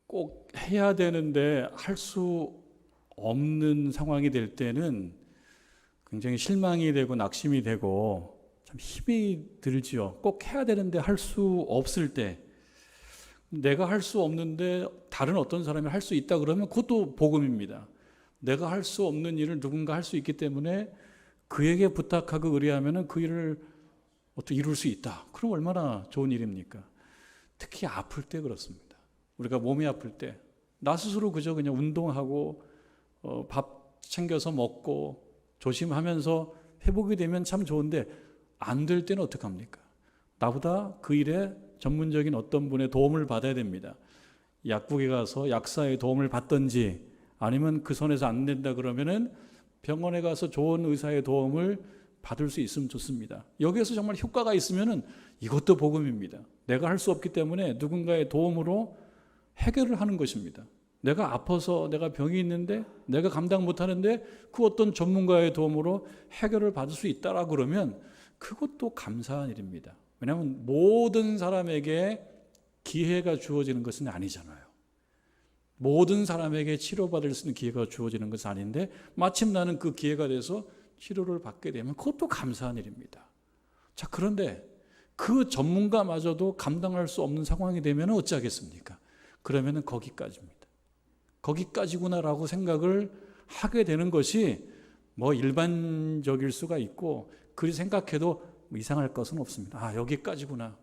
꼭 해야 되는데 할 수 없는 상황이 될 때는 굉장히 실망이 되고 낙심이 되고 참 힘이 들지요. 꼭 해야 되는데 할 수 없을 때, 내가 할 수 없는데 다른 어떤 사람이 할 수 있다 그러면 그것도 복음입니다. 내가 할 수 없는 일을 누군가 할 수 있기 때문에 그에게 부탁하고 의뢰하면 그 일을 어떻게 이룰 수 있다. 그럼 얼마나 좋은 일입니까? 특히 아플 때 그렇습니다. 우리가 몸이 아플 때 나 스스로 그냥 운동하고 밥 챙겨서 먹고 조심하면서 회복이 되면 참 좋은데 안 될 때는 어떡합니까? 나보다 그 일에 전문적인 어떤 분의 도움을 받아야 됩니다. 약국에 가서 약사의 도움을 받든지 아니면 그 선에서 안 된다 그러면은 병원에 가서 좋은 의사의 도움을 받을 수 있으면 좋습니다. 여기에서 정말 효과가 있으면은 이것도 복음입니다. 내가 할 수 없기 때문에 누군가의 도움으로 해결을 하는 것입니다. 내가 아파서 내가 병이 있는데 내가 감당 못하는데 그 어떤 전문가의 도움으로 해결을 받을 수 있다라 그러면 그것도 감사한 일입니다. 왜냐하면 모든 사람에게 기회가 주어지는 것은 아니잖아요. 모든 사람에게 치료받을 수 있는 기회가 주어지는 것은 아닌데 마침 나는 그 기회가 돼서 치료를 받게 되면 그것도 감사한 일입니다. 자, 그런데 그 전문가마저도 감당할 수 없는 상황이 되면 어찌하겠습니까? 그러면 거기까지입니다. 거기까지구나라고 생각을 하게 되는 것이 일반적일 수가 있고 그리 생각해도 이상할 것은 없습니다. 아, 여기까지구나.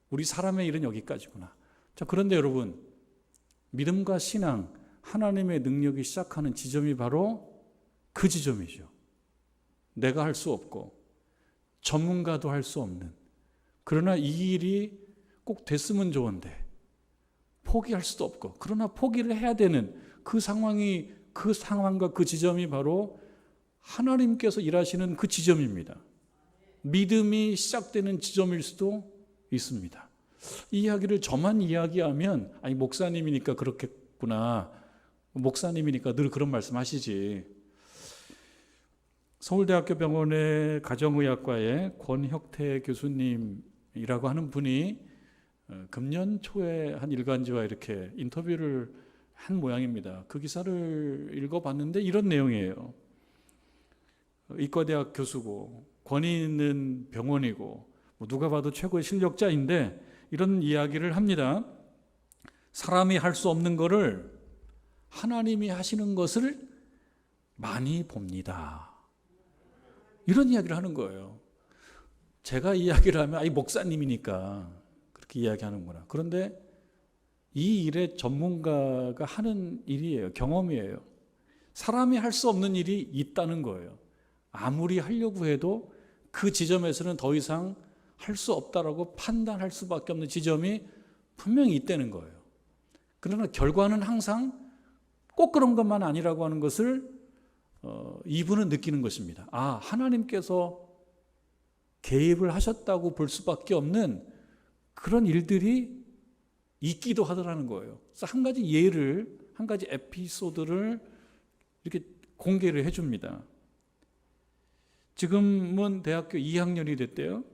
우리 사람의 일은 여기까지구나. 자, 그런데 여러분, 믿음과 신앙, 하나님의 능력이 시작하는 지점이 바로 그 지점이죠. 내가 할 수 없고 전문가도 할 수 없는, 그러나 이 일이 꼭 됐으면 좋은데 포기할 수도 없고 그러나 포기를 해야 되는 그 상황이, 그 상황과 그 지점이 바로 하나님께서 일하시는 그 지점입니다. 믿음이 시작되는 지점일 수도 있습니다. 이 이야기를 저만 이야기하면 아니 목사님이니까 그렇겠구나, 목사님이니까 늘 그런 말씀 하시지. 서울대학교 병원의 가정의학과의 권혁태 교수님이라고 하는 분이 금년 초에 한 일간지와 이렇게 인터뷰를 한 모양입니다. 그 기사를 읽어봤는데 이런 내용이에요. 이과대학 교수고 권위 있는 병원이고 누가 봐도 최고의 실력자인데 이런 이야기를 합니다. 사람이 할 수 없는 것을 하나님이 하시는 것을 많이 봅니다. 이런 이야기를 하는 거예요. 제가 이야기를 하면 아이 목사님이니까 그렇게 이야기하는구나. 그런데 이 일의 전문가가 하는 일이에요. 경험이에요. 사람이 할 수 없는 일이 있다는 거예요. 아무리 하려고 해도 그 지점에서는 더 이상 할 수 없다라고 판단할 수밖에 없는 지점이 분명히 있다는 거예요. 그러나 결과는 항상 꼭 그런 것만 아니라고 하는 것을 이분은 느끼는 것입니다. 아, 하나님께서 개입을 하셨다고 볼 수밖에 없는 그런 일들이 있기도 하더라는 거예요. 그래서 한 가지 예를, 한 가지 에피소드를 이렇게 공개를 해줍니다. 지금은 대학교 2학년이 됐대요.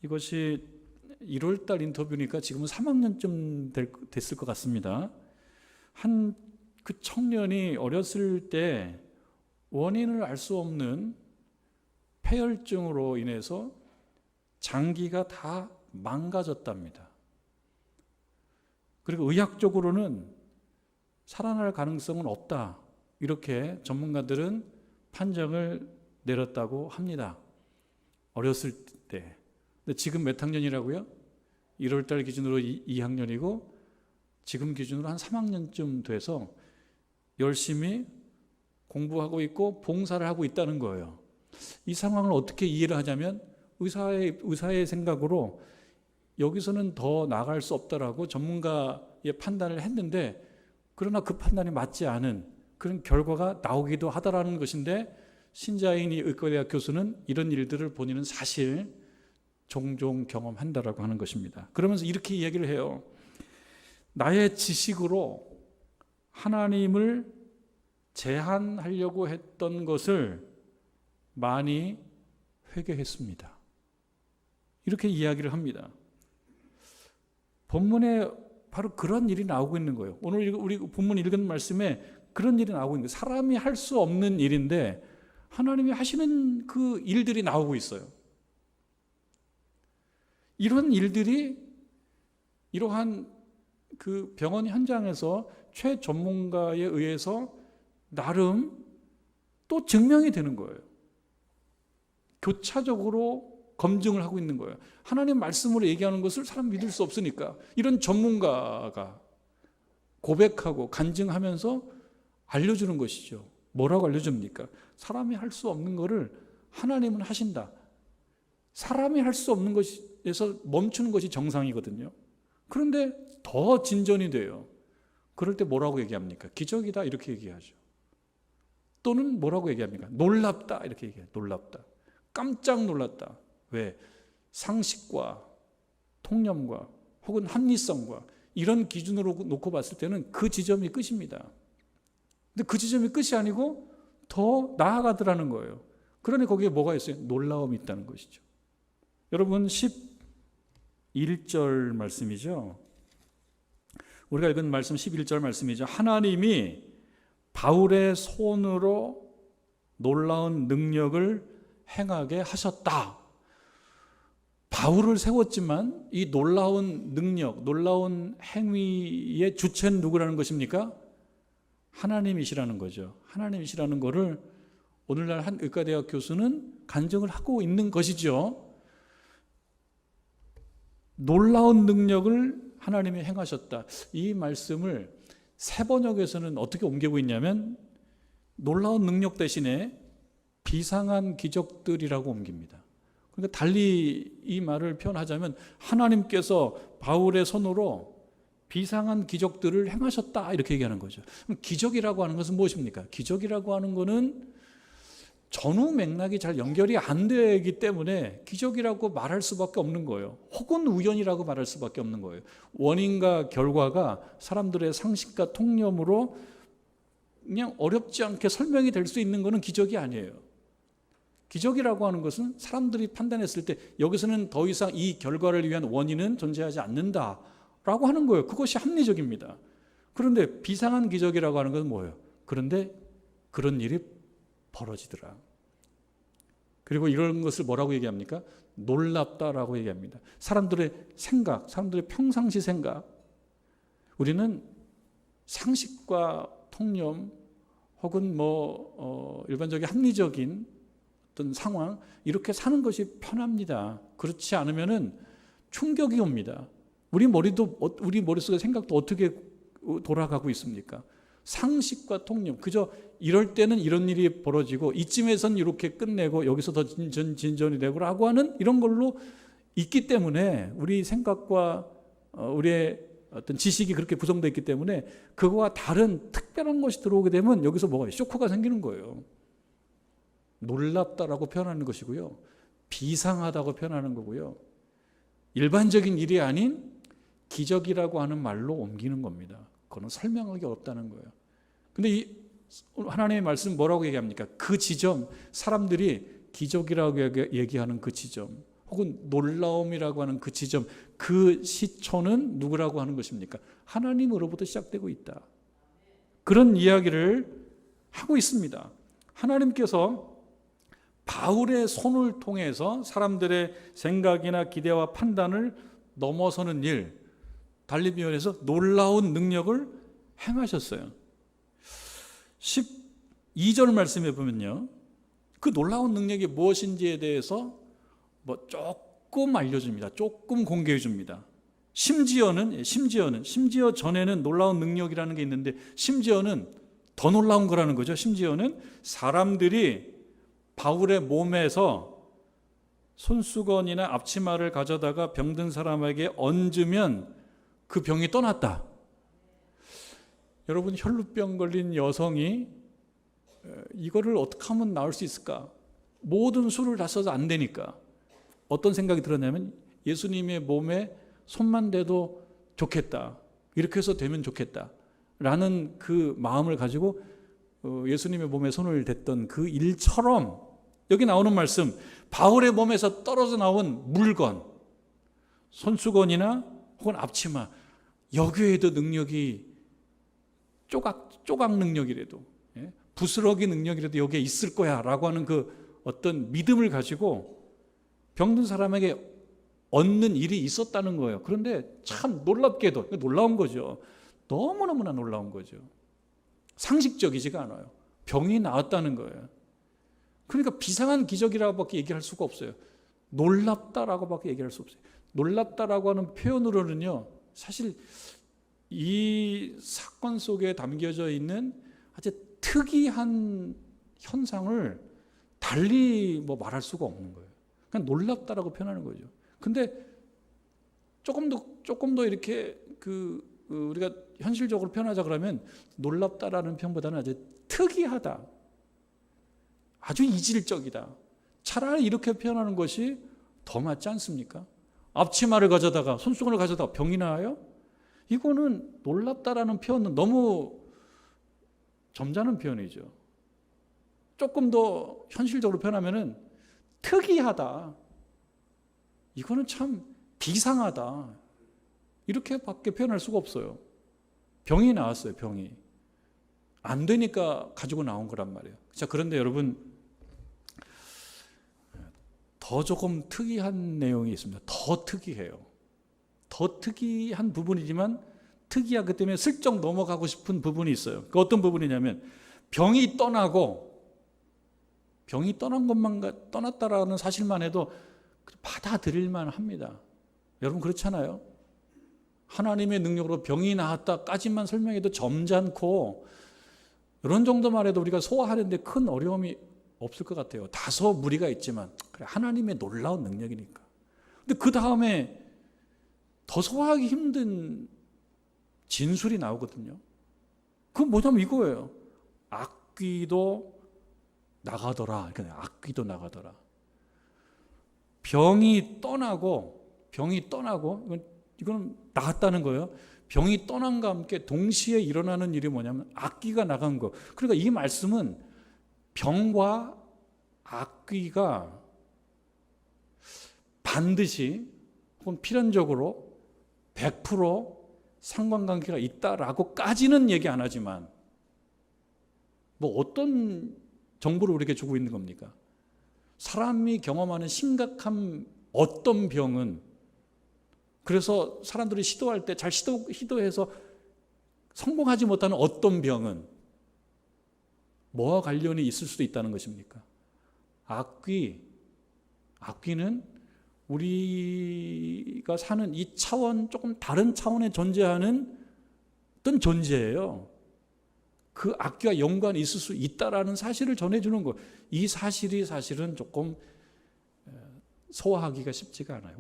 이것이 1월 달 인터뷰니까 지금은 3학년쯤 됐을 것 같습니다. 그 청년이 어렸을 때 원인을 알 수 없는 폐혈증으로 인해서 장기가 다 망가졌답니다. 그리고 의학적으로는 살아날 가능성은 없다, 이렇게 전문가들은 판정을 내렸다고 합니다. 어렸을 때. 근데 지금 몇 학년이라고요? 1월 달 기준으로 2학년이고 지금 기준으로 한 3학년쯤 돼서 열심히 공부하고 있고 봉사를 하고 있다는 거예요. 이 상황을 어떻게 이해를 하냐면 의사의 생각으로 여기서는 더 나아갈 수 없다라고 전문가의 판단을 했는데 그러나 그 판단이 맞지 않은 그런 결과가 나오기도 하다라는 것인데 신자인 이 의과대학 교수는 이런 일들을 본인은 사실 종종 경험한다라고 하는 것입니다. 그러면서 이렇게 이야기를 해요. 나의 지식으로 하나님을 제한하려고 했던 것을 많이 회개했습니다. 이렇게 이야기를 합니다. 본문에 바로 그런 일이 나오고 있는 거예요. 오늘 우리 본문 읽은 말씀에 그런 일이 나오고 있는 거예요. 사람이 할 수 없는 일인데 하나님이 하시는 그 일들이 나오고 있어요. 이런 일들이 이러한 그 병원 현장에서 최전문가에 의해서 나름 또 증명이 되는 거예요. 교차적으로 검증을 하고 있는 거예요. 하나님 말씀으로 얘기하는 것을 사람 믿을 수 없으니까 이런 전문가가 고백하고 간증하면서 알려주는 것이죠. 뭐라고 알려줍니까? 사람이 할 수 없는 것을 하나님은 하신다. 사람이 할 수 없는 것에서 멈추는 것이 정상이거든요. 그런데 더 진전이 돼요. 그럴 때 뭐라고 얘기합니까? 기적이다 이렇게 얘기하죠. 또는 뭐라고 얘기합니까? 놀랍다 이렇게 얘기해요. 놀랍다. 깜짝 놀랐다. 왜? 상식과 통념과 혹은 합리성과 이런 기준으로 놓고 봤을 때는 그 지점이 끝입니다. 근데 그 지점이 끝이 아니고 더 나아가더라는 거예요. 그러니 거기에 뭐가 있어요? 놀라움이 있다는 것이죠. 여러분 11절 말씀이죠. 우리가 읽은 말씀 11절 말씀이죠. 하나님이 바울의 손으로 놀라운 능력을 행하게 하셨다. 바울을 세웠지만 이 놀라운 능력, 놀라운 행위의 주체는 누구라는 것입니까? 하나님이시라는 거죠. 하나님이시라는 것을 오늘날 한 의과대학 교수는 간증을 하고 있는 것이죠. 놀라운 능력을 하나님이 행하셨다. 이 말씀을 세번역에서는 어떻게 옮기고 있냐면 놀라운 능력 대신에 비상한 기적들이라고 옮깁니다. 그러니까 달리 이 말을 표현하자면 하나님께서 바울의 손으로 비상한 기적들을 행하셨다 이렇게 얘기하는 거죠. 그럼 기적이라고 하는 것은 무엇입니까? 기적이라고 하는 것은 전후 맥락이 잘 연결이 안 되기 때문에 기적이라고 말할 수밖에 없는 거예요. 혹은 우연이라고 말할 수밖에 없는 거예요. 원인과 결과가 사람들의 상식과 통념으로 그냥 어렵지 않게 설명이 될 수 있는 것은 기적이 아니에요. 기적이라고 하는 것은 사람들이 판단했을 때 여기서는 더 이상 이 결과를 위한 원인은 존재하지 않는다라고 하는 거예요. 그것이 합리적입니다. 그런데 비상한 기적이라고 하는 것은 뭐예요? 그런데 그런 일이 벌어지더라. 그리고 이런 것을 뭐라고 얘기합니까? 놀랍다라고 얘기합니다. 사람들의 생각, 사람들의 평상시 생각. 우리는 상식과 통념 혹은 일반적인 합리적인 어떤 상황 이렇게 사는 것이 편합니다. 그렇지 않으면은 충격이 옵니다. 우리 머릿속의 생각도 어떻게 돌아가고 있습니까? 상식과 통념, 그저 이럴 때는 이런 일이 벌어지고 이쯤에선 이렇게 끝내고 여기서 더 진전이 되고라고 하는 이런 걸로 있기 때문에 우리 생각과 우리의 어떤 지식이 그렇게 구성되어 있기 때문에 그거와 다른 특별한 것이 들어오게 되면 여기서 뭐가 쇼크가 생기는 거예요. 놀랍다라고 표현하는 것이고요. 비상하다고 표현하는 거고요. 일반적인 일이 아닌 기적이라고 하는 말로 옮기는 겁니다. 그거는 설명하기 어렵다는 거예요. 근데 이 하나님의 말씀 뭐라고 얘기합니까? 그 지점, 사람들이 기적이라고 얘기하는 그 지점, 혹은 놀라움이라고 하는 그 지점, 그 시초는 누구라고 하는 것입니까? 하나님으로부터 시작되고 있다. 그런 이야기를 하고 있습니다. 하나님께서 바울의 손을 통해서 사람들의 생각이나 기대와 판단을 넘어서는 일, 달리 표현해서 놀라운 능력을 행하셨어요. 12절 말씀해 보면요, 그 놀라운 능력이 무엇인지에 대해서 조금 알려줍니다. 조금 공개해 줍니다. 심지어 전에는 놀라운 능력이라는 게 있는데 심지어는 더 놀라운 거라는 거죠. 심지어는 사람들이 바울의 몸에서 손수건이나 앞치마를 가져다가 병든 사람에게 얹으면 그 병이 떠났다. 여러분, 혈루병 걸린 여성이 이거를 어떻게 하면 나을 수 있을까? 모든 수를 다 써서 안 되니까 어떤 생각이 들었냐면 예수님의 몸에 손만 대도 좋겠다. 이렇게 해서 되면 좋겠다. 라는 그 마음을 가지고 예수님의 몸에 손을 댔던 그 일처럼 여기 나오는 말씀, 바울의 몸에서 떨어져 나온 물건, 손수건이나 혹은 앞치마, 여교회도 능력이 조각 능력이라도, 부스러기 능력이라도 여기에 있을 거야 라고 하는 그 어떤 믿음을 가지고 병든 사람에게 얻는 일이 있었다는 거예요. 그런데 참 놀랍게도, 놀라운 거죠. 너무너무나 놀라운 거죠. 상식적이지가 않아요. 병이 나았다는 거예요. 그러니까 비상한 기적이라고밖에 얘기할 수가 없어요. 놀랍다라고밖에 얘기할 수 없어요. 놀랍다라고 하는 표현으로는요, 사실 이 사건 속에 담겨져 있는 아주 특이한 현상을 달리 말할 수가 없는 거예요. 그냥 놀랍다라고 표현하는 거죠. 근데 조금 더 이렇게 우리가 현실적으로 표현하자 그러면 놀랍다라는 표현보다는 아주 특이하다, 아주 이질적이다, 차라리 이렇게 표현하는 것이 더 맞지 않습니까? 앞치마를 가져다가, 손수건을 가져다가 병이 나아요? 이거는 놀랍다라는 표현은 너무 점잖은 표현이죠. 조금 더 현실적으로 표현하면은 특이하다, 이거는 참 비상하다, 이렇게밖에 표현할 수가 없어요. 병이 나왔어요. 병이 안 되니까 가지고 나온 거란 말이에요. 자, 그런데 여러분, 더 조금 특이한 내용이 있습니다. 더 특이해요. 더 특이한 부분이지만 특이하기 때문에 슬쩍 넘어가고 싶은 부분이 있어요. 그 어떤 부분이냐면, 병이 떠난 것만, 떠났다라는 사실만 해도 받아들일만 합니다. 여러분 그렇잖아요? 하나님의 능력으로 병이 나았다까지만 설명해도 점잖고, 이런 정도만 해도 우리가 소화하는데 큰 어려움이 없을 것 같아요. 다소 무리가 있지만 그래, 하나님의 놀라운 능력이니까. 근데 그 다음에 더 소화하기 힘든 진술이 나오거든요. 그건 뭐냐면 이거예요. 악귀도 나가더라. 그러니까 악귀도 나가더라. 병이 떠나고 이거는 나갔다는 거예요. 병이 떠난과 함께 동시에 일어나는 일이 뭐냐면 악귀가 나간 거. 그러니까 이 말씀은 병과 악귀가 반드시 혹은 필연적으로 100% 상관관계가 있다라고까지는 얘기 안 하지만, 어떤 정보를 우리에게 주고 있는 겁니까? 사람이 경험하는 심각한 어떤 병은, 그래서 사람들이 시도할 때 잘 시도해서 성공하지 못하는 어떤 병은 뭐와 관련이 있을 수도 있다는 것입니까? 악귀는 우리가 사는 이 차원, 조금 다른 차원에 존재하는 어떤 존재예요. 그 악귀와 연관이 있을 수 있다라는 사실을 전해주는 것. 이 사실이 사실은 조금 소화하기가 쉽지가 않아요.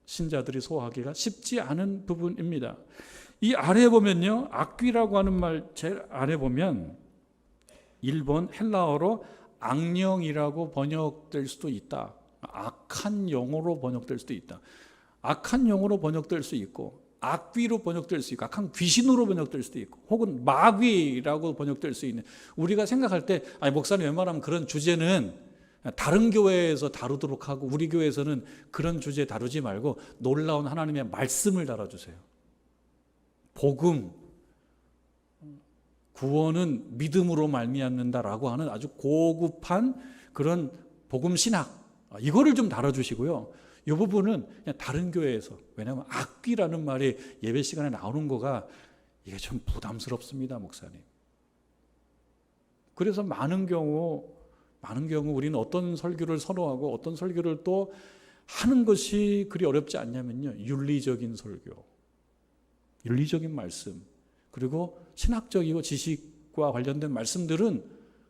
신자들이 소화하기가 쉽지 않은 부분입니다. 이 아래에 보면요, 악귀라고 하는 말 제일 아래 보면 일본 헬라어로 악령이라고 번역될 수도 있다. 악한 영어로 번역될 수도 있다. 악한 영어로 번역될 수 있고, 악귀로 번역될 수 있고, 악한 귀신으로 번역될 수도 있고, 혹은 마귀라고 번역될 수 있는, 우리가 생각할 때 목사님 웬만하면 그런 주제는 다른 교회에서 다루도록 하고 우리 교회에서는 그런 주제 다루지 말고 놀라운 하나님의 말씀을 다뤄주세요. 복음, 구원은 믿음으로 말미암는다라고 하는 아주 고급한 그런 복음 신학, 이거를 좀 다뤄주시고요. 이 부분은 그냥 다른 교회에서, 왜냐하면 악귀라는 말이 예배 시간에 나오는 거가 이게 좀 부담스럽습니다, 목사님. 그래서 많은 경우 우리는 어떤 설교를 선호하고 어떤 설교를 또 하는 것이 그리 어렵지 않냐면요, 윤리적인 설교, 윤리적인 말씀, 그리고 신학적이고 지식과 관련된 말씀들은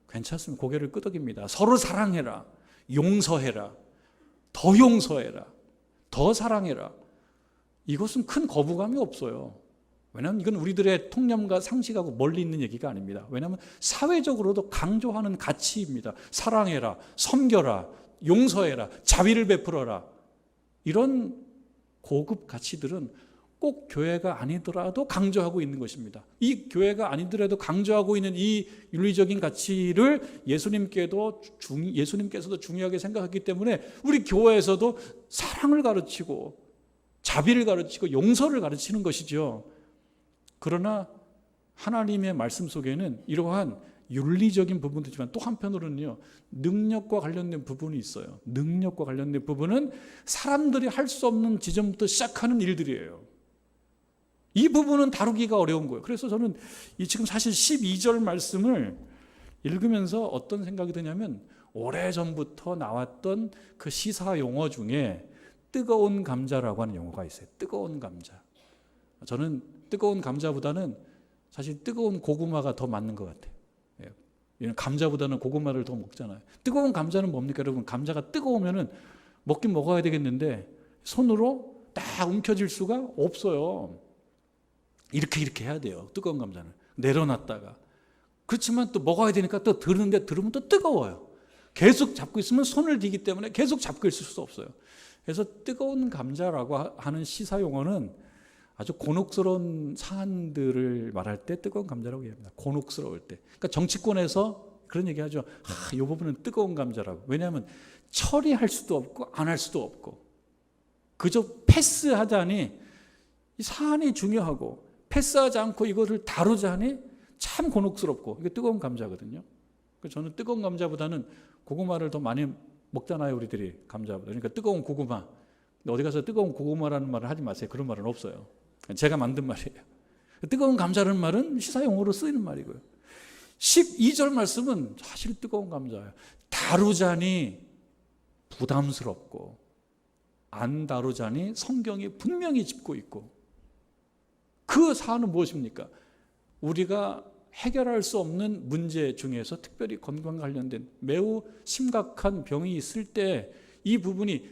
괜찮습니다. 고개를 끄덕입니다. 서로 사랑해라, 용서해라, 더 용서해라, 더 사랑해라. 이것은 큰 거부감이 없어요. 왜냐하면 이건 우리들의 통념과 상식하고 멀리 있는 얘기가 아닙니다. 왜냐하면 사회적으로도 강조하는 가치입니다. 사랑해라, 섬겨라, 용서해라, 자비를 베풀어라. 이런 고급 가치들은 꼭 교회가 아니더라도 강조하고 있는 것입니다. 이 교회가 아니더라도 강조하고 있는 이 윤리적인 가치를 예수님께서도 중요하게 생각했기 때문에 우리 교회에서도 사랑을 가르치고 자비를 가르치고 용서를 가르치는 것이죠. 그러나 하나님의 말씀 속에는 이러한 윤리적인 부분도 있지만 또 한편으로는요, 능력과 관련된 부분이 있어요. 능력과 관련된 부분은 사람들이 할 수 없는 지점부터 시작하는 일들이에요. 이 부분은 다루기가 어려운 거예요. 그래서 저는 이 지금 사실 12절 말씀을 읽으면서 어떤 생각이 드냐면, 오래전부터 나왔던 그 시사 용어 중에 뜨거운 감자라고 하는 용어가 있어요. 뜨거운 감자. 저는 뜨거운 감자보다는 사실 뜨거운 고구마가 더 맞는 것 같아요. 감자보다는 고구마를 더 먹잖아요. 뜨거운 감자는 뭡니까 여러분? 감자가 뜨거우면은 먹긴 먹어야 되겠는데 손으로 딱 움켜쥘 수가 없어요. 이렇게 해야 돼요. 뜨거운 감자는 내려놨다가. 그렇지만 또 먹어야 되니까 또 들으면 또 뜨거워요. 계속 잡고 있으면 손을 디기 때문에 계속 잡고 있을 수 없어요. 그래서 뜨거운 감자라고 하는 시사 용어는 아주 곤혹스러운 사안들을 말할 때 뜨거운 감자라고 얘기합니다. 곤혹스러울 때. 그러니까 정치권에서 그런 얘기하죠. 이 부분은 뜨거운 감자라고. 왜냐하면 처리할 수도 없고 안 할 수도 없고 그저 패스하자니 이 사안이 중요하고 패스하지 않고 이것을 다루자니 참 곤혹스럽고 이게 뜨거운 감자거든요. 그래서 저는 뜨거운 감자보다는 고구마를 더 많이 먹잖아요, 우리들이. 감자보다. 그러니까 뜨거운 고구마. 근데 어디 가서 뜨거운 고구마라는 말을 하지 마세요. 그런 말은 없어요. 제가 만든 말이에요. 뜨거운 감자라는 말은 시사용어로 쓰이는 말이고요. 12절 말씀은 사실 뜨거운 감자예요. 다루자니 부담스럽고 안 다루자니 성경이 분명히 짚고 있고, 그 사안은 무엇입니까? 우리가 해결할 수 없는 문제 중에서 특별히 건강 관련된 매우 심각한 병이 있을 때 이 부분이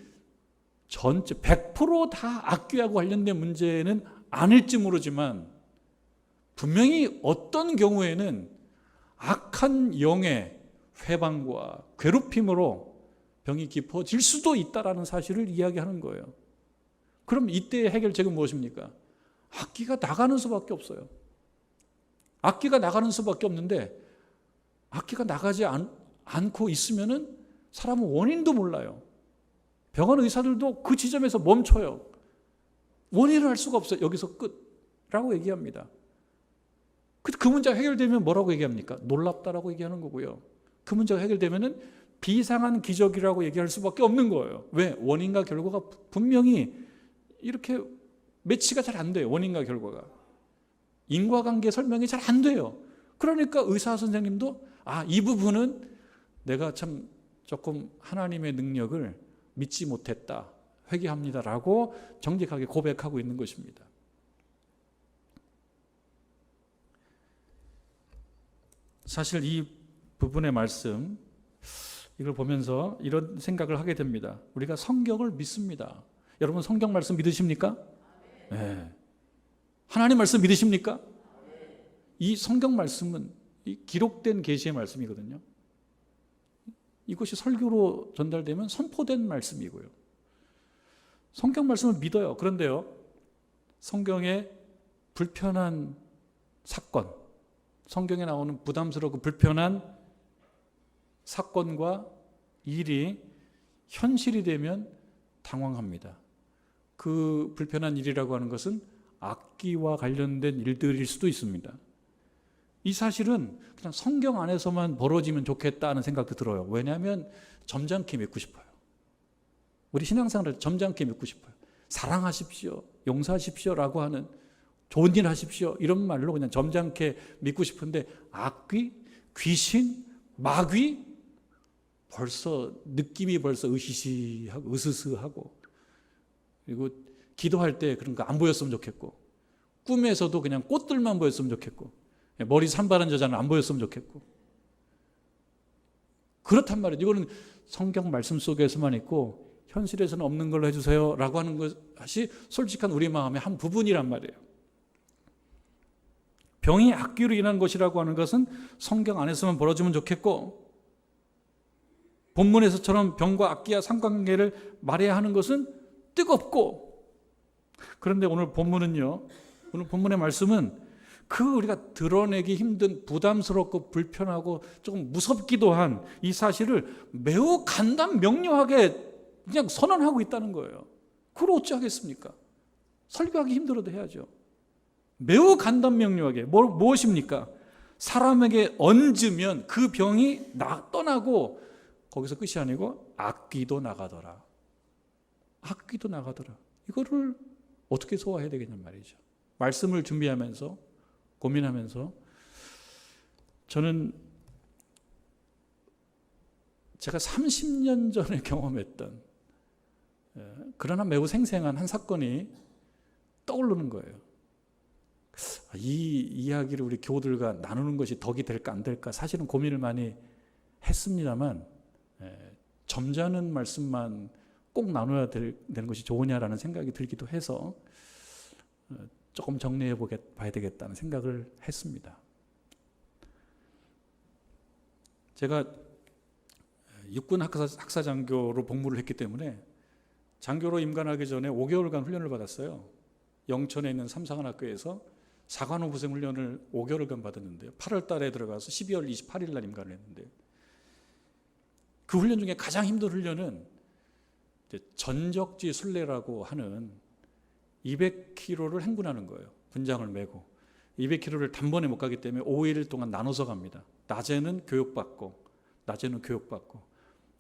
전체 100% 악귀하고 관련된 문제는 아닐지 모르지만 분명히 어떤 경우에는 악한 영의 회방과 괴롭힘으로 병이 깊어질 수도 있다는 사실을 이야기하는 거예요. 그럼 이때의 해결책은 무엇입니까? 악기가 나가는 수밖에 없어요. 악기가 나가는 수밖에 없는데, 악기가 나가지 않고 있으면은 사람은 원인도 몰라요. 병원 의사들도 그 지점에서 멈춰요. 원인을 알 수가 없어요. 여기서 끝라고 얘기합니다. 그 문제가 해결되면 뭐라고 얘기합니까? 놀랍다라고 얘기하는 거고요. 그 문제가 해결되면은 비상한 기적이라고 얘기할 수밖에 없는 거예요. 왜? 원인과 결과가 분명히 이렇게 매치가 잘 안 돼요. 원인과 결과가. 인과관계 설명이 잘 안 돼요. 그러니까 의사 선생님도 이 부분은 내가 참 조금 하나님의 능력을 믿지 못했다, 회개합니다라고 정직하게 고백하고 있는 것입니다. 사실 이 부분의 말씀, 이걸 보면서 이런 생각을 하게 됩니다. 우리가 성경을 믿습니다. 여러분 성경 말씀 믿으십니까? 네. 하나님 말씀 믿으십니까? 이 성경 말씀은 이 기록된 계시의 말씀이거든요. 이것이 설교로 전달되면 선포된 말씀이고요. 성경 말씀을 믿어요. 그런데요, 성경의 불편한 사건, 성경에 나오는 부담스럽고 불편한 사건과 일이 현실이 되면 당황합니다. 그 불편한 일이라고 하는 것은 악기와 관련된 일들일 수도 있습니다. 이 사실은 그냥 성경 안에서만 벌어지면 좋겠다는 생각도 들어요. 왜냐하면 점잖게 믿고 싶어요. 우리 신앙생활을 점잖게 믿고 싶어요. 사랑하십시오, 용서하십시오라고 하는, 좋은 일 하십시오 이런 말로 그냥 점잖게 믿고 싶은데, 악귀, 귀신, 마귀, 벌써 느낌이 벌써 으시시하고 으스스하고, 그리고 기도할 때 그런 거 안 보였으면 좋겠고, 꿈에서도 그냥 꽃들만 보였으면 좋겠고, 머리 산바른 여자는 안 보였으면 좋겠고, 그렇단 말이에요. 이거는 성경 말씀 속에서만 있고 현실에서는 없는 걸로 해주세요 라고 하는 것이 솔직한 우리 마음의 한 부분이란 말이에요. 병이 악귀로 인한 것이라고 하는 것은 성경 안에서만 벌어지면 좋겠고, 본문에서처럼 병과 악기와 상관관계를 말해야 하는 것은 뜨겁고, 그런데 오늘 본문은요, 오늘 본문의 말씀은 그 우리가 드러내기 힘든 부담스럽고 불편하고 조금 무섭기도 한 이 사실을 매우 간단 명료하게 그냥 선언하고 있다는 거예요. 그걸 어찌 하겠습니까? 설교하기 힘들어도 해야죠. 매우 간단명료하게 무엇입니까? 사람에게 얹으면 그 병이 떠나고 거기서 끝이 아니고 악귀도 나가더라. 악귀도 나가더라. 이거를 어떻게 소화해야 되겠냔 말이죠. 말씀을 준비하면서 고민하면서 저는 제가 30년 전에 경험했던 그러나 매우 생생한 한 사건이 떠오르는 거예요. 이 이야기를 우리 교우들과 나누는 것이 덕이 될까 안 될까 사실은 고민을 많이 했습니다만 점잖은 말씀만 꼭 나눠야 되는 것이 좋으냐라는 생각이 들기도 해서 조금 정리해 봐야 되겠다는 생각을 했습니다. 제가 육군 학사장교로 복무를 했기 때문에 장교로 임관하기 전에 5개월간 훈련을 받았어요. 영천에 있는 삼사관학교에서 사관후보생 훈련을 5개월간 받았는데요. 8월 달에 들어가서 12월 28일 날 임관을 했는데 그 훈련 중에 가장 힘든 훈련은 전적지 순례라고 하는 200km를 행군하는 거예요. 분장을 메고 200km를 단번에 못 가기 때문에 5일 동안 나눠서 갑니다. 낮에는 교육받고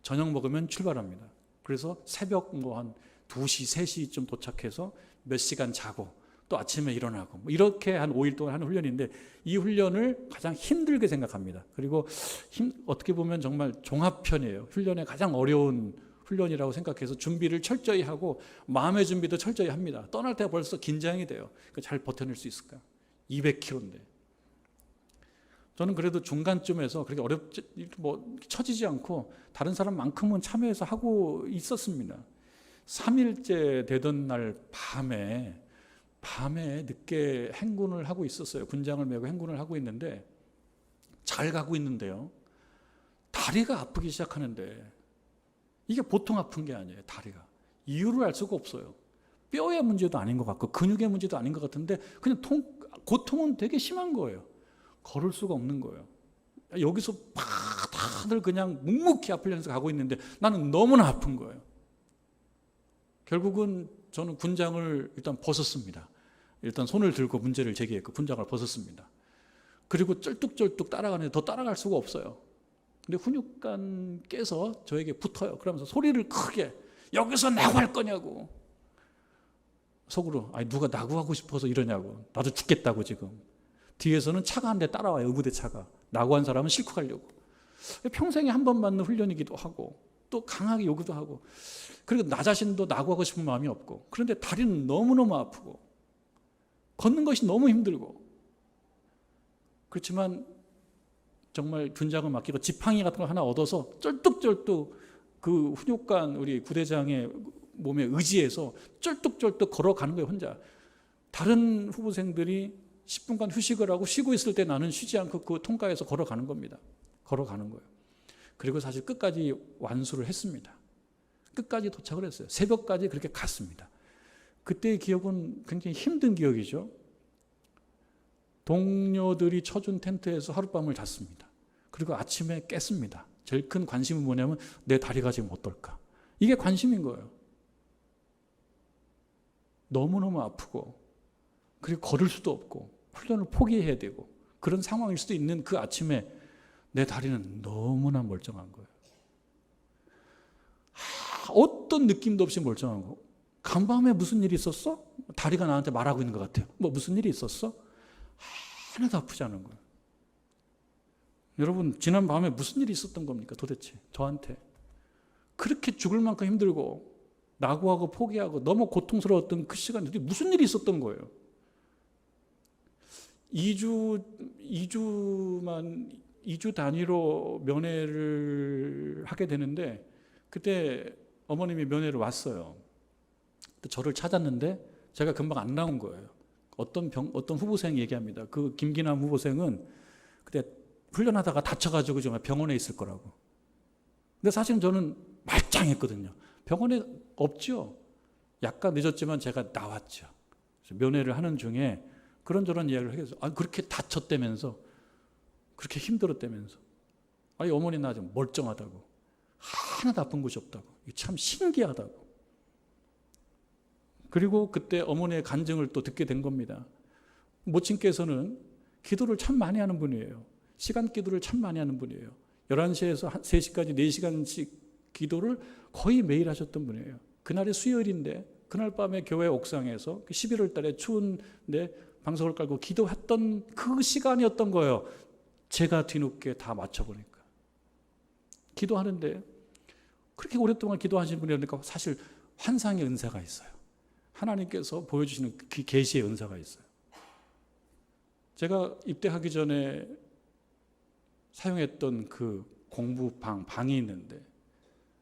저녁 먹으면 출발합니다. 그래서 새벽 한 2시, 3시쯤 도착해서 몇 시간 자고 또 아침에 일어나고 이렇게 한 5일 동안 하는 훈련인데 이 훈련을 가장 힘들게 생각합니다. 그리고 어떻게 보면 정말 종합편이에요. 훈련의 가장 어려운 훈련이라고 생각해서 준비를 철저히 하고 마음의 준비도 철저히 합니다. 떠날 때 벌써 긴장이 돼요. 잘 버텨낼 수 있을까? 200km인데. 저는 그래도 중간쯤에서 그렇게 처지지 않고 다른 사람만큼은 참여해서 하고 있었습니다. 3일째 되던 날 밤에 늦게 행군을 하고 있었어요. 군장을 메고 행군을 하고 있는데 잘 가고 있는데요. 다리가 아프기 시작하는데 이게 보통 아픈 게 아니에요. 다리가. 이유를 알 수가 없어요. 뼈의 문제도 아닌 것 같고 근육의 문제도 아닌 것 같은데 그냥 고통은 되게 심한 거예요. 걸을 수가 없는 거예요. 여기서 다들 그냥 묵묵히 아플면서 가고 있는데 나는 너무나 아픈 거예요. 결국은 저는 군장을 일단 벗었습니다. 일단 손을 들고 문제를 제기했고 군장을 벗었습니다. 그리고 쩔뚝쩔뚝 따라가는데 더 따라갈 수가 없어요. 근데 훈육관께서 저에게 붙어요. 그러면서 소리를 크게 여기서 나구할 거냐고. 속으로 누가 나구하고 싶어서 이러냐고. 나도 죽겠다고 지금. 뒤에서는 차가 한 대 따라와요. 의부대 차가. 나구한 사람은 싣고 가려고. 평생에 한 번 받는 훈련이기도 하고 또 강하게 요구도 하고 그리고 나 자신도 나구하고 싶은 마음이 없고 그런데 다리는 너무너무 아프고 걷는 것이 너무 힘들고 그렇지만 정말 군장을 맡기고 지팡이 같은 걸 하나 얻어서 쩔뚝쩔뚝 그 훈육관 우리 구대장의 몸에 의지해서 쩔뚝쩔뚝 걸어가는 거예요. 혼자. 다른 후보생들이 10분간 휴식을 하고 쉬고 있을 때 나는 쉬지 않고 그 통가에서 걸어가는 겁니다. 걸어가는 거예요. 그리고 사실 끝까지 완수를 했습니다. 끝까지 도착을 했어요. 새벽까지 그렇게 갔습니다. 그때의 기억은 굉장히 힘든 기억이죠. 동료들이 쳐준 텐트에서 하룻밤을 잤습니다. 그리고 아침에 깼습니다. 제일 큰 관심은 뭐냐면 내 다리가 지금 어떨까? 이게 관심인 거예요. 너무너무 아프고 그리고 걸을 수도 없고 훈련을 포기해야 되고 그런 상황일 수도 있는 그 아침에 내 다리는 너무나 멀쩡한 거예요. 어떤 느낌도 없이 멀쩡한 거. 간밤에 무슨 일이 있었어? 다리가 나한테 말하고 있는 것 같아요. 무슨 일이 있었어? 하나도 아프지 않은 거예요. 여러분 지난 밤에 무슨 일이 있었던 겁니까 도대체 저한테. 그렇게 죽을 만큼 힘들고 낙오하고 포기하고 너무 고통스러웠던 그 시간에 무슨 일이 있었던 거예요. 2주 단위로 면회를 하게 되는데 그때 어머님이 면회를 왔어요. 저를 찾았는데 제가 금방 안 나온 거예요. 어떤 후보생이 얘기합니다. 그 김기남 후보생은 그때 훈련하다가 다쳐가지고 정말 병원에 있을 거라고. 근데 사실은 저는 말짱했거든요. 병원에 없죠. 약간 늦었지만 제가 나왔죠. 면회를 하는 중에 그런저런 이야기를 해서 그렇게 다쳤다면서 그렇게 힘들었다면서 어머니 나 좀 멀쩡하다고 하나도 아픈 곳이 없다고 참 신기하다고 그리고 그때 어머니의 간증을 또 듣게 된 겁니다. 모친께서는 기도를 참 많이 하는 분이에요. 시간 기도를 참 많이 하는 분이에요. 11시에서 3시까지 4시간씩 기도를 거의 매일 하셨던 분이에요. 그날이 수요일인데 그날 밤에 교회 옥상에서 11월 달에 추운데 방석을 깔고 기도했던 그 시간이었던 거예요. 제가 뒤늦게 다 맞춰보니까. 기도하는데 그렇게 오랫동안 기도하신 분이니까 사실 환상의 은사가 있어요. 하나님께서 보여주시는 그 계시의 은사가 있어요. 제가 입대하기 전에 사용했던 그 공부방이 있는데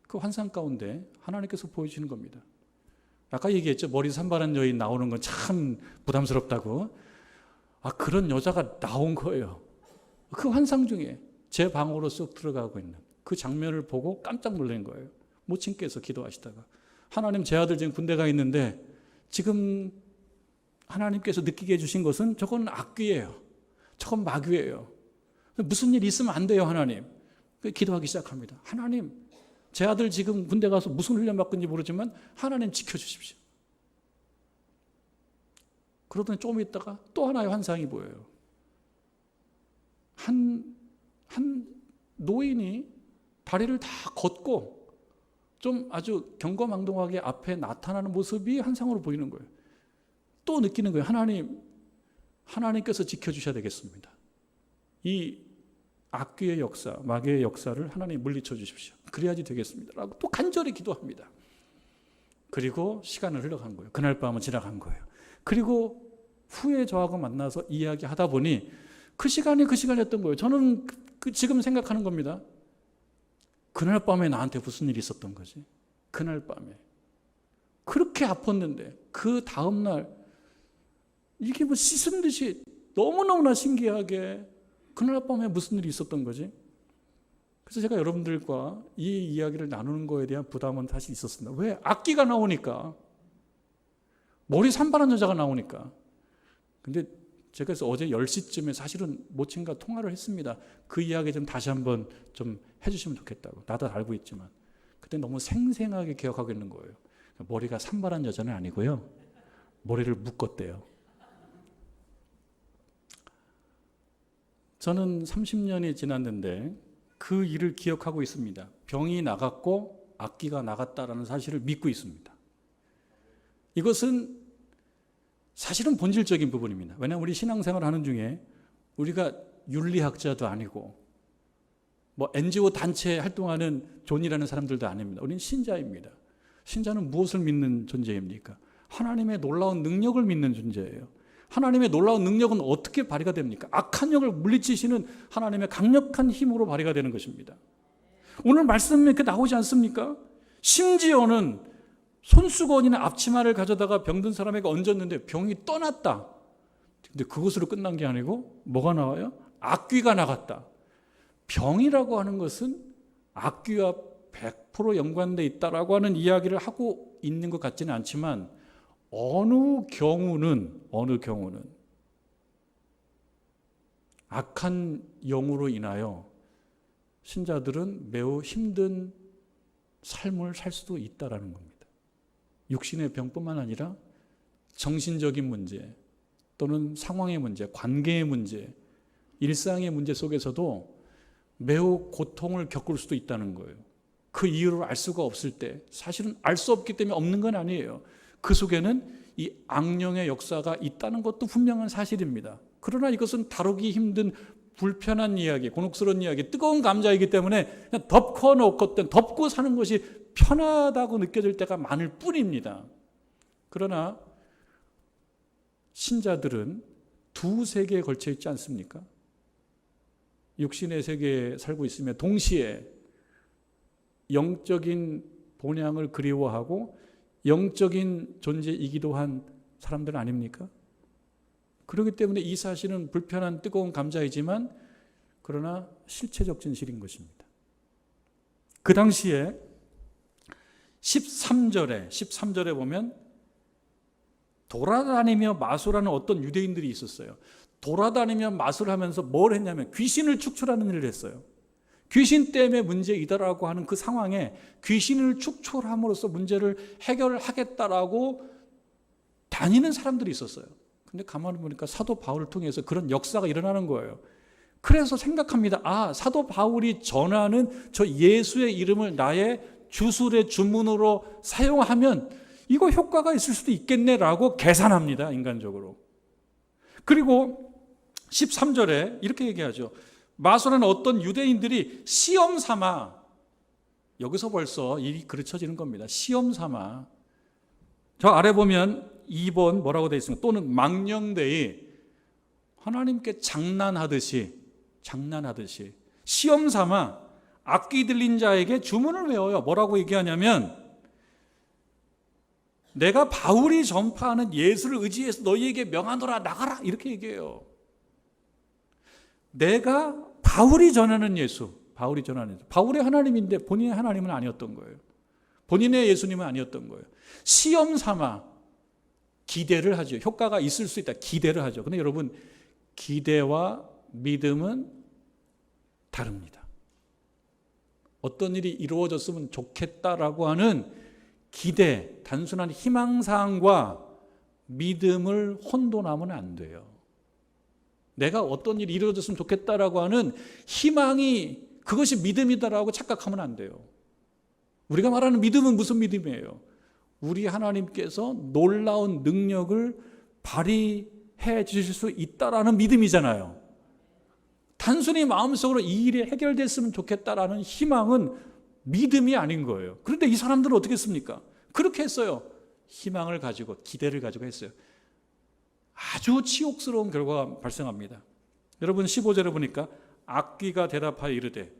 그 환상 가운데 하나님께서 보여주시는 겁니다. 아까 얘기했죠. 머리 산발한 여인 나오는 건 참 부담스럽다고. 그런 여자가 나온 거예요. 그 환상 중에 제 방으로 쑥 들어가고 있는 그 장면을 보고 깜짝 놀란 거예요. 모친께서 기도하시다가 하나님, 제 아들 지금 군대 가 있는데 지금 하나님께서 느끼게 해주신 것은 저건 악귀예요. 저건 마귀예요. 무슨 일 있으면 안 돼요, 하나님. 기도하기 시작합니다. 하나님, 제 아들 지금 군대 가서 무슨 훈련 받는지 모르지만 하나님 지켜주십시오. 그러더니 조금 있다가 또 하나의 환상이 보여요. 한 노인이 다리를 다 걷고 좀 아주 경거망동하게 앞에 나타나는 모습이 환상으로 보이는 거예요. 또 느끼는 거예요. 하나님께서 지켜주셔야 되겠습니다. 이 악귀의 역사, 마귀의 역사를 하나님 물리쳐 주십시오. 그래야지 되겠습니다. 라고 또 간절히 기도합니다. 그리고 시간을 흘러간 거예요. 그날 밤은 지나간 거예요. 그리고 후에 저하고 만나서 이야기하다 보니 그 시간이었던 거예요. 저는 지금 생각하는 겁니다. 그날 밤에 나한테 무슨 일이 있었던 거지? 그날 밤에. 그렇게 아팠는데 그 다음날 이게 뭐 씻은 듯이 너무너무나 신기하게 그날 밤에 무슨 일이 있었던 거지? 그래서 제가 여러분들과 이 이야기를 나누는 거에 대한 부담은 사실 있었습니다. 왜? 악기가 나오니까. 머리 산발한 여자가 나오니까. 근데 제가 그래서 어제 10시쯤에 사실은 모친과 통화를 했습니다. 그 이야기 좀 다시 한번 좀 해주시면 좋겠다고. 나도 알고 있지만. 그때 너무 생생하게 기억하고 있는 거예요. 머리가 산발한 여자는 아니고요. 머리를 묶었대요. 저는 30년이 지났는데 그 일을 기억하고 있습니다. 병이 나갔고 악기가 나갔다라는 사실을 믿고 있습니다. 이것은 사실은 본질적인 부분입니다. 왜냐하면 우리 신앙생활 하는 중에 우리가 윤리학자도 아니고 뭐 NGO 단체에 활동하는 존이라는 사람들도 아닙니다. 우리는 신자입니다. 신자는 무엇을 믿는 존재입니까? 하나님의 놀라운 능력을 믿는 존재예요. 하나님의 놀라운 능력은 어떻게 발휘가 됩니까? 악한 영을 물리치시는 하나님의 강력한 힘으로 발휘가 되는 것입니다. 오늘 말씀에 이렇게 나오지 않습니까? 심지어는 손수건이나 앞치마를 가져다가 병든 사람에게 얹었는데 병이 떠났다. 근데 그것으로 끝난 게 아니고 뭐가 나와요? 악귀가 나갔다. 병이라고 하는 것은 악귀와 100% 연관되어 있다라고 하는 이야기를 하고 있는 것 같지는 않지만 어느 경우는 악한 영으로 인하여 신자들은 매우 힘든 삶을 살 수도 있다라는 겁니다. 육신의 병뿐만 아니라 정신적인 문제 또는 상황의 문제, 관계의 문제, 일상의 문제 속에서도 매우 고통을 겪을 수도 있다는 거예요. 그 이유를 알 수가 없을 때 사실은 알 수 없기 때문에 없는 건 아니에요. 그 속에는 이 악령의 역사가 있다는 것도 분명한 사실입니다. 그러나 이것은 다루기 힘든 불편한 이야기, 곤혹스러운 이야기, 뜨거운 감자이기 때문에 그냥 덮고 사는 것이 편하다고 느껴질 때가 많을 뿐입니다. 그러나 신자들은 두 세계에 걸쳐 있지 않습니까? 육신의 세계에 살고 있으며 동시에 영적인 본향을 그리워하고 영적인 존재이기도 한 사람들 아닙니까? 그렇기 때문에 이 사실은 불편한 뜨거운 감자이지만 그러나 실체적 진실인 것입니다. 그 당시에 13절에 보면 돌아다니며 마술하는 어떤 유대인들이 있었어요. 돌아다니며 마술하면서 뭘 했냐면 귀신을 축출하는 일을 했어요. 귀신 때문에 문제이다라고 하는 그 상황에 귀신을 축출함으로써 문제를 해결하겠다라고 다니는 사람들이 있었어요. 근데 가만히 보니까 사도 바울을 통해서 그런 역사가 일어나는 거예요. 그래서 생각합니다. 아, 사도 바울이 전하는 저 예수의 이름을 나의 주술의 주문으로 사용하면 이거 효과가 있을 수도 있겠네라고 계산합니다. 인간적으로. 그리고 13절에 이렇게 얘기하죠. 마소라는 어떤 유대인들이 시험 삼아, 여기서 벌써 일이 그르쳐지는 겁니다. 시험 삼아. 저 아래 보면 2번 뭐라고 되어 있습니까? 또는 망령되이 하나님께 장난하듯이 시험 삼아 악기 들린 자에게 주문을 외워요. 뭐라고 얘기하냐면 내가 바울이 전파하는 예수를 의지해서 너희에게 명하노라 나가라 이렇게 얘기해요. 내가 바울이 전하는 예수, 바울의 하나님인데 본인의 하나님은 아니었던 거예요. 본인의 예수님은 아니었던 거예요. 시험 삼아 기대를 하죠. 효과가 있을 수 있다. 기대를 하죠. 근데 여러분, 기대와 믿음은 다릅니다. 어떤 일이 이루어졌으면 좋겠다라고 하는 기대, 단순한 희망사항과 믿음을 혼돈하면 안 돼요. 내가 어떤 일이 이루어졌으면 좋겠다라고 하는 희망이 그것이 믿음이다라고 착각하면 안 돼요. 우리가 말하는 믿음은 무슨 믿음이에요? 우리 하나님께서 놀라운 능력을 발휘해 주실 수 있다라는 믿음이잖아요. 단순히 마음속으로 이 일이 해결됐으면 좋겠다라는 희망은 믿음이 아닌 거예요. 그런데 이 사람들은 어떻게 했습니까? 그렇게 했어요. 희망을 가지고, 기대를 가지고 했어요. 아주 치욕스러운 결과가 발생합니다. 여러분 15절에 보니까 악귀가 대답하여 이르되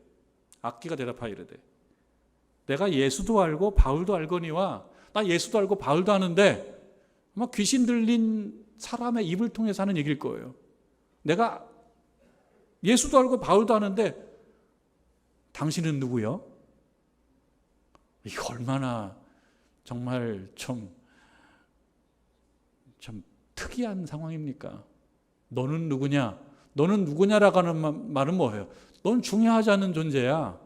내가 예수도 알고 바울도 알거니와, 나 예수도 알고 바울도 아는데 아마 귀신 들린 사람의 입을 통해서 하는 얘기일 거예요. 내가 예수도 알고 바울도 아는데 당신은 누구요? 이거 얼마나 정말 참 특이한 상황입니까? 너는 누구냐? 너는 누구냐라고 하는 말은 뭐예요? 넌 중요하지 않은 존재야.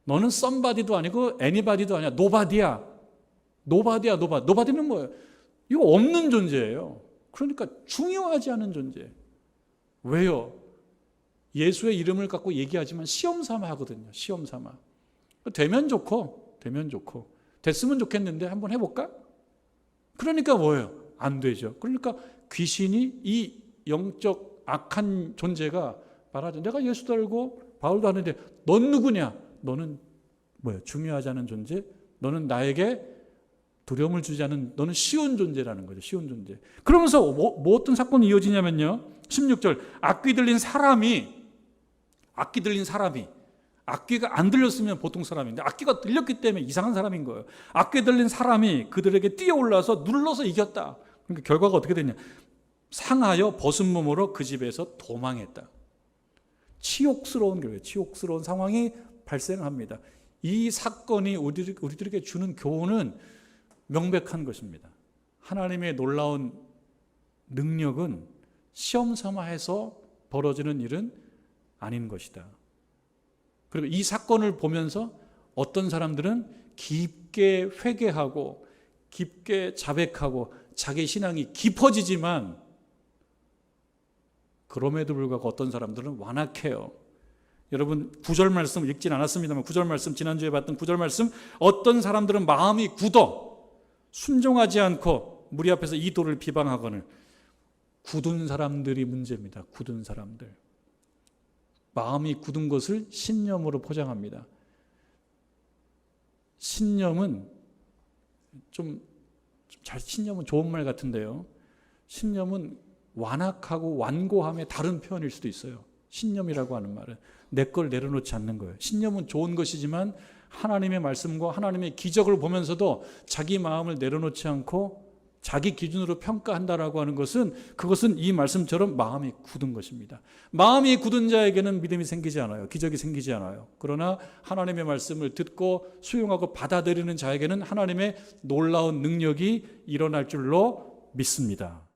너는 somebody도 아니고 anybody도 아니야. nobody는 뭐예요? 이거 없는 존재예요. 그러니까 중요하지 않은 존재. 왜요? 예수의 이름을 갖고 얘기하지만 시험 삼아 하거든요. 시험 삼아. 되면 좋고 됐으면 좋겠는데 한번 해볼까? 그러니까 뭐예요? 안 되죠. 그러니까 귀신이 이 영적 악한 존재가 말하죠. 내가 예수도 알고 바울도 아는데 넌 누구냐? 너는 뭐예요? 중요하지 않은 존재? 너는 나에게 두려움을 주지 않은, 너는 쉬운 존재라는 거죠. 쉬운 존재. 그러면서 어떤 사건이 이어지냐면요. 16절 악귀 들린 사람이 악귀가 안 들렸으면 보통 사람인데 악귀가 들렸기 때문에 이상한 사람인 거예요. 악귀 들린 사람이 그들에게 뛰어올라서 눌러서 이겼다. 그러니까 결과가 어떻게 되냐? 상하여 벗은 몸으로 그 집에서 도망했다. 치욕스러운 거예요. 치욕스러운 상황이 발생합니다. 이 사건이 우리들에게 주는 교훈은 명백한 것입니다. 하나님의 놀라운 능력은 시험 삼아 해서 벌어지는 일은 아닌 것이다. 그리고 이 사건을 보면서 어떤 사람들은 깊게 회개하고 깊게 자백하고 자기 신앙이 깊어지지만 그럼에도 불구하고 어떤 사람들은 완악해요. 여러분 9절 말씀 읽진 않았습니다만 9절 말씀, 지난주에 봤던 9절 말씀, 어떤 사람들은 마음이 굳어 순종하지 않고 무리 앞에서 이 도를 비방하거늘. 굳은 사람들이 문제입니다. 굳은 사람들. 마음이 굳은 것을 신념으로 포장합니다. 신념은 신념은 좋은 말 같은데요. 신념은 완악하고 완고함의 다른 표현일 수도 있어요. 신념이라고 하는 말은 내 걸 내려놓지 않는 거예요. 신념은 좋은 것이지만 하나님의 말씀과 하나님의 기적을 보면서도 자기 마음을 내려놓지 않고 자기 기준으로 평가한다라고 하는 것은, 그것은 이 말씀처럼 마음이 굳은 것입니다. 마음이 굳은 자에게는 믿음이 생기지 않아요. 기적이 생기지 않아요. 그러나 하나님의 말씀을 듣고 수용하고 받아들이는 자에게는 하나님의 놀라운 능력이 일어날 줄로 믿습니다.